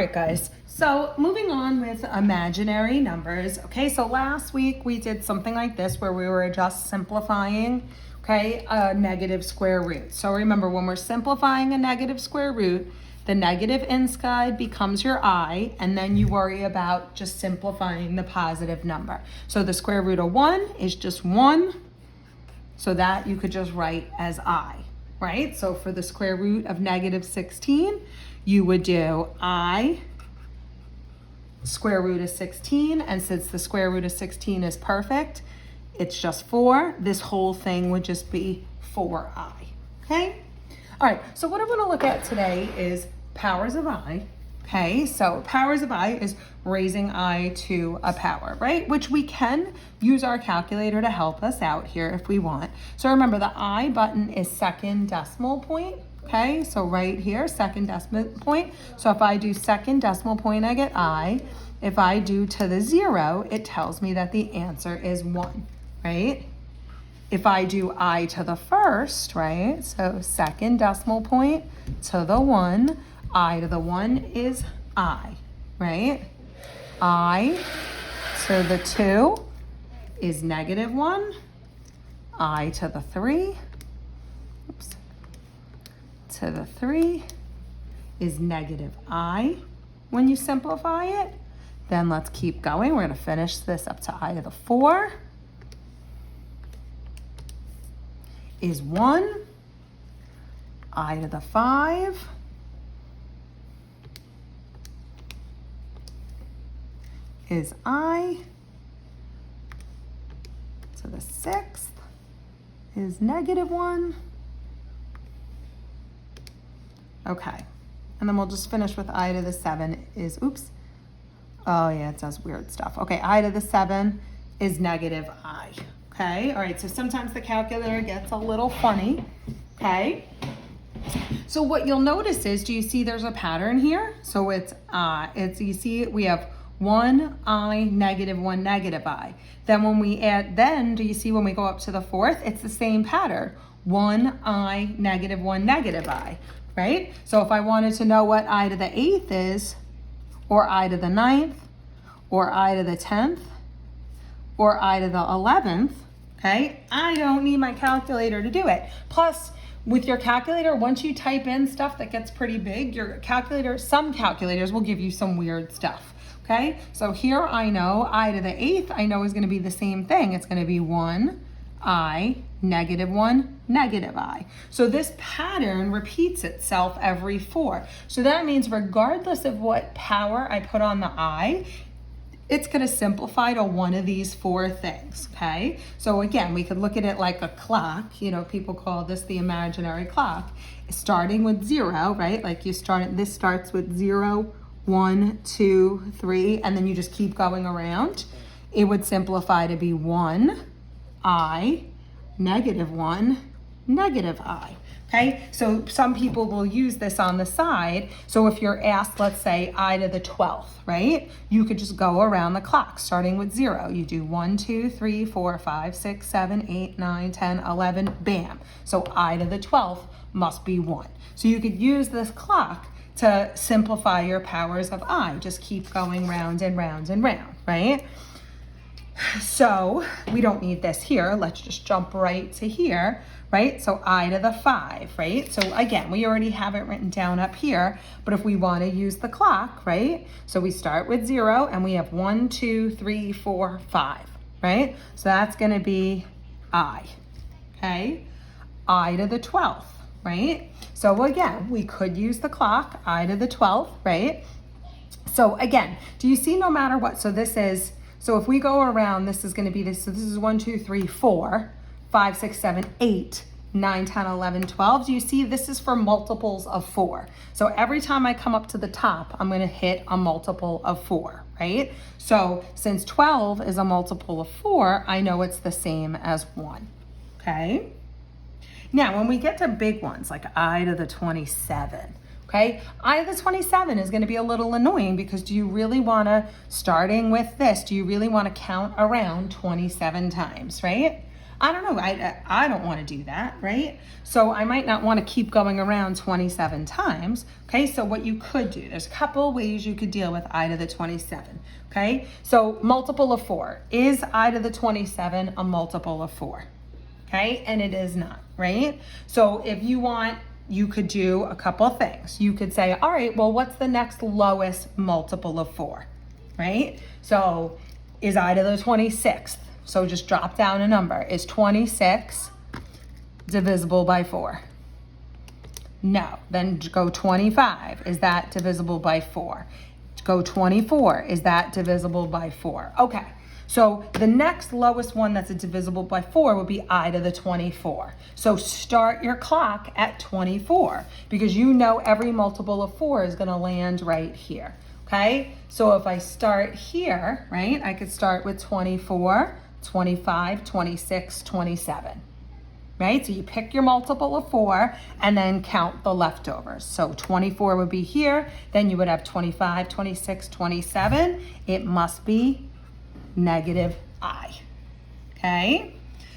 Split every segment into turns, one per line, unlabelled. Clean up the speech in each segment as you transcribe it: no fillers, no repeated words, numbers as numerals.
right, guys. So moving on with imaginary numbers. Okay, so last week we did something like this where we were just simplifying, okay, a negative square root. So remember, when we're simplifying a negative square root, the negative inside becomes your I, and then you worry about just simplifying the positive number. So the square root of 1 is just 1, so that you could just write as I, right? So for the square root of negative 16, you would do I square root of 16, and since the square root of 16 is perfect, it's just 4. This whole thing would just be 4I, okay? All right, so what I want to look at today is powers of I, okay? So powers of I is raising I to a power, right? Which we can use our calculator to help us out here if we want. So remember, the I button is second decimal point, okay? So right here, second decimal point. So if I do second decimal point, I get I. If I do to the 0, it tells me that the answer is 1, right? If I do I to the first, right? So second decimal point to the 1, I to the 1 is I, right? I to the 2 is negative 1. I to the 3, oops, to the 3 is negative I when you simplify it. Then let's keep going. We're going to finish this up to I to the 4 is 1. I to the 5 is I. To the 6th is negative 1. Okay. And then we'll just finish with I to the 7 is, oops. Oh yeah, it does weird stuff. Okay, I to the 7 is negative I. Okay, all right, so sometimes the calculator gets a little funny, okay? So what you'll notice is, do you see there's a pattern here? So it's you see we have 1 I, negative 1, negative I. Then when we add, do you see when we go up to the 4th, it's the same pattern. 1 I, negative 1, negative I, right? So if I wanted to know what I to the 8th is, or I to the 9th, or I to the 10th, or I to the 11th, okay? I don't need my calculator to do it. Plus, with your calculator, once you type in stuff that gets pretty big, your calculator, some calculators will give you some weird stuff, okay? So here I know I to the 8th, I know is gonna be the same thing. It's gonna be 1 I, negative 1, negative I. So this pattern repeats itself every 4. So that means regardless of what power I put on the I, it's going to simplify to one of these 4 things, okay? So again, we could look at it like a clock. You know, people call this the imaginary clock. Starting with 0, right? Like this starts with 0, 1, 2, 3, and then you just keep going around. It would simplify to be 1 I, negative 1, negative I. Okay, so some people will use this on the side. So if you're asked, let's say I to the 12th, right? You could just go around the clock starting with 0. You do 1, 2, 3, 4, 5, 6, 7, 8, 9, 10, 11, bam. So I to the 12th must be 1. So you could use this clock to simplify your powers of I. Just keep going round and round and round, right? So we don't need this here. Let's just jump right to here, right? So I to the 5, right? So again, we already have it written down up here, but if we want to use the clock, right? So we start with 0 and we have 1, 2, 3, 4, 5, right? So that's going to be I, okay? I to the 12th, right? So again, we could use the clock, I to the 12th, right? So again, do you see no matter what? So this is, so if we go around, this is going to be this. So this is 1, 2, 3, 4, 5, 6, 7, 8, 9, 10, 11, 12. Do you see this is for multiples of 4? So every time I come up to the top, I'm going to hit a multiple of 4, right? So since 12 is a multiple of 4, I know it's the same as 1, okay? Now, when we get to big ones, like I to the 27, okay? I to the 27 is going to be a little annoying because do you really want to, starting with this, do you really want to count around 27 times, right? I don't know, I don't want to do that, right? So I might not want to keep going around 27 times, okay? So what you could do, there's a couple ways you could deal with I to the 27, okay? So multiple of 4. Is I to the 27 a multiple of 4? Okay, and it is not, right? So if you want, you could do a couple of things. You could say, all right, well, what's the next lowest multiple of 4, right? So is I to the 26th? So just drop down a number. Is 26 divisible by 4? No. Then go 25. Is that divisible by 4? Go 24. Is that divisible by 4? Okay. So the next lowest one that's divisible by 4 would be I to the 24. So start your clock at 24 because you know every multiple of 4 is going to land right here. Okay? So if I start here, right, I could start with 24, 25, 26, 27. Right? So you pick your multiple of 4 and then count the leftovers. So 24 would be here. Then you would have 25, 26, 27. It must be negative I. Okay?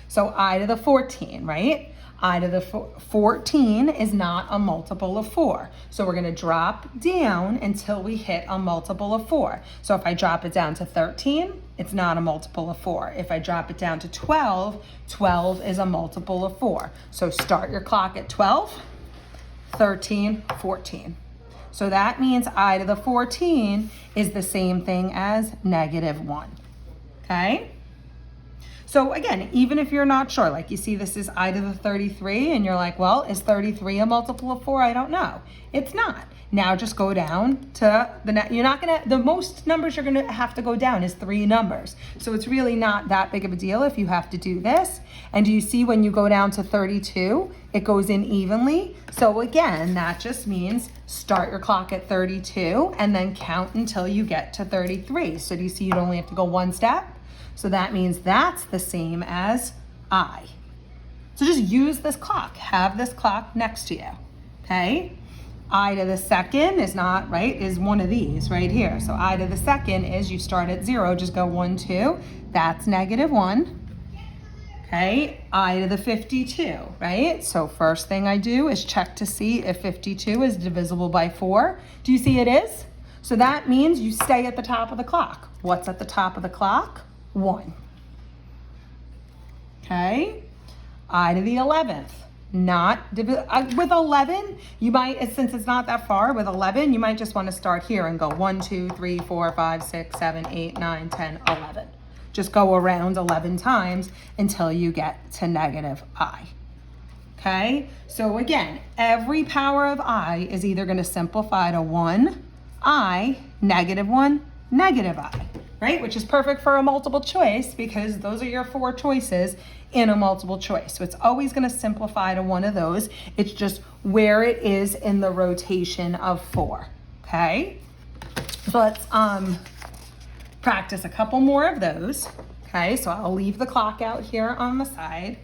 So I to the 14, right? I to the 14 is not a multiple of 4. So we're going to drop down until we hit a multiple of 4. So if I drop it down to 13, it's not a multiple of 4. If I drop it down to 12, 12 is a multiple of 4. So start your clock at 12, 13, 14. So that means I to the 14 is the same thing as negative 1. Okay? So again, even if you're not sure, like you see this is I to the 33 and you're like, well, is 33 a multiple of 4? I don't know. It's not. Now just go down to the most numbers you're gonna have to go down is 3 numbers. So it's really not that big of a deal if you have to do this. And do you see when you go down to 32, it goes in evenly? So again, that just means start your clock at 32 and then count until you get to 33. So do you see you'd only have to go 1 step? So that means that's the same as I. So just use this clock. Have this clock next to you, okay? I to the second is not, right, is one of these right here. So I to the second is you start at 0, just go 1, 2. That's negative 1. Okay, I to the 52, right? So first thing I do is check to see if 52 is divisible by 4. Do you see it is? So that means you stay at the top of the clock. What's at the top of the clock? 1. Okay, I to the 11th. With 11, you might, since it's not that far, with 11, you might just want to start here and go 1, 2, 3, 4, 5, 6, 7, 8, 9, 10, 11. Just go around 11 times until you get to negative I. Okay, so again, every power of I is either going to simplify to 1, I, negative 1, negative I. Right? Which is perfect for a multiple choice because those are your 4 choices in a multiple choice. So it's always going to simplify to one of those. It's just where it is in the rotation of 4. Okay? So let's practice a couple more of those. Okay? So I'll leave the clock out here on the side.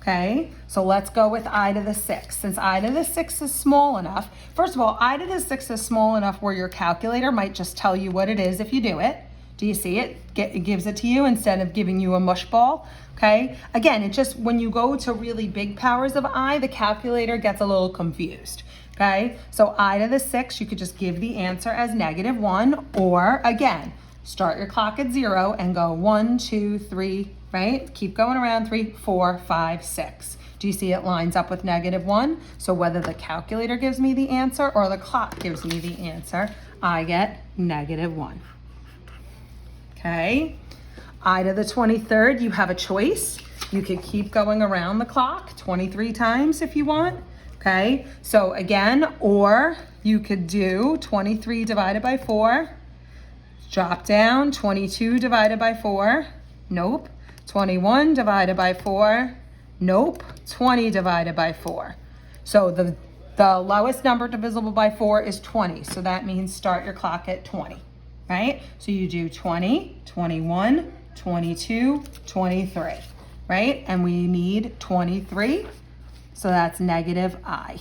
Okay? So let's go with I to the 6. Since I to the 6 is small enough, first of all, I to the 6 is small enough where your calculator might just tell you what it is if you do it. Do you see it? It gives it to you instead of giving you a mush ball, okay? Again, it just, when you go to really big powers of I, the calculator gets a little confused, okay? So I to the 6, you could just give the answer as negative 1, or again, start your clock at 0 and go 1, 2, 3, right? Keep going around 3, 4, 5, 6. Do you see it lines up with negative 1? So whether the calculator gives me the answer or the clock gives me the answer, I get negative 1. Okay, I to the 23rd, you have a choice. You could keep going around the clock 23 times if you want. Okay, so again, or you could do 23 divided by 4, drop down, 22 divided by 4, nope. 21 divided by 4, nope. 20 divided by 4. So the lowest number divisible by 4 is 20. So that means start your clock at 20. Right? So you do 20, 21, 22, 23, right? And we need 23, so that's negative I.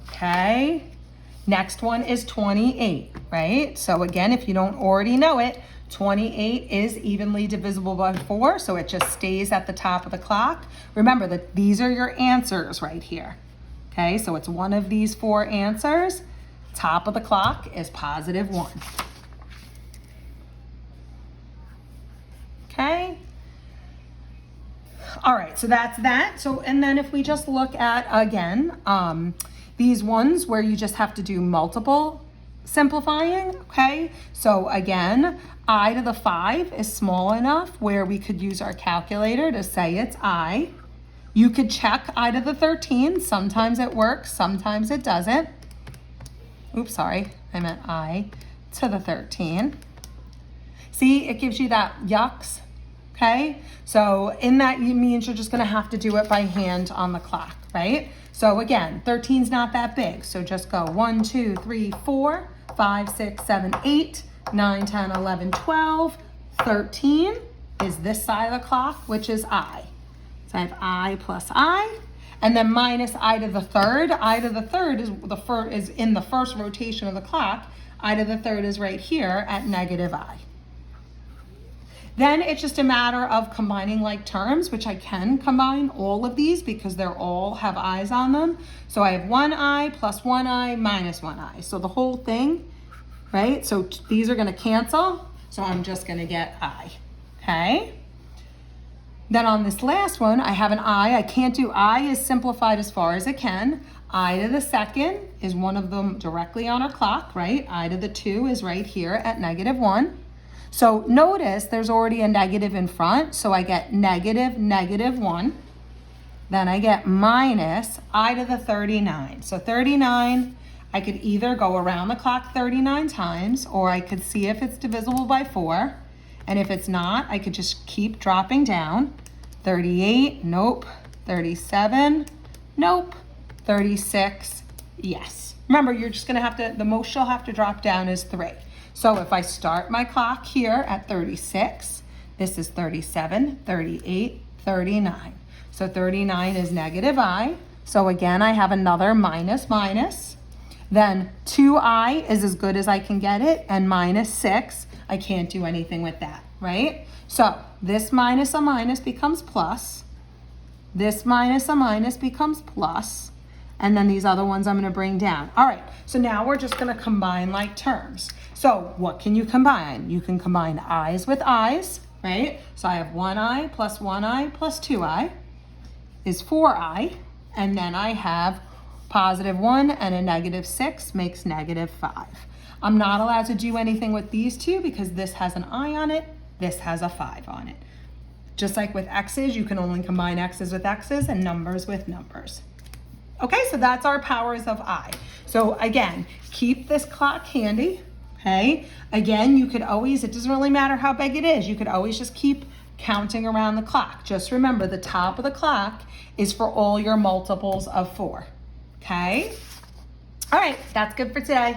Okay, next one is 28, right? So again, if you don't already know it, 28 is evenly divisible by 4, so it just stays at the top of the clock. Remember that these are your answers right here. Okay, so it's one of these 4 answers. Top of the clock is positive 1. Okay. All right, so that's that. So, and then if we just look at, again, these ones where you just have to do multiple simplifying, okay? So again, I to the 5 is small enough where we could use our calculator to say it's I. You could check I to the 13. Sometimes it works, sometimes it doesn't. Oops, sorry, I meant I to the 13. See, it gives you that yucks. Okay, so in that means you're just gonna have to do it by hand on the clock, right? So again, 13's not that big. So just go 1, 2, 3, 4, 5, 6, 7, 8, 9, 10, 11, 12, 13 is this side of the clock, which is I. So I have I plus I, and then minus I to the 3rd. I to the 3rd is in the first rotation of the clock. I to the 3rd is right here at negative I. Then it's just a matter of combining like terms, which I can combine all of these because they're all have i's on them. So I have 1i plus 1i minus 1i. So the whole thing, right? So these are gonna cancel. So I'm just gonna get I, okay? Then on this last one, I have an I can't do I is simplified as far as it can. I to the 2nd is one of them directly on our clock, right? I to the 2 is right here at negative 1. So notice there's already a negative in front, so I get negative, negative 1. Then I get minus I to the 39. So 39, I could either go around the clock 39 times, or I could see if it's divisible by 4. And if it's not, I could just keep dropping down. 38, nope. 37, nope. 36, yes. Remember, you're just gonna have to, the most you'll have to drop down is 3. So if I start my clock here at 36, this is 37, 38, 39. So 39 is negative I. So again, I have another minus, minus. Then 2i is as good as I can get it, and minus 6, I can't do anything with that, right? So this minus a minus becomes plus. This minus a minus becomes plus. And then these other ones I'm gonna bring down. All right, so now we're just gonna combine like terms. So what can you combine? You can combine i's with i's, right? So I have 1i plus 1i plus 2i is 4i. And then I have positive 1 and a negative 6 makes negative 5. I'm not allowed to do anything with these two because this has an I on it, this has a 5 on it. Just like with x's, you can only combine x's with x's and numbers with numbers. Okay, so that's our powers of I. So again, keep this clock handy, okay? Again, you could always, it doesn't really matter how big it is, you could always just keep counting around the clock. Just remember the top of the clock is for all your multiples of 4, okay? All right, that's good for today.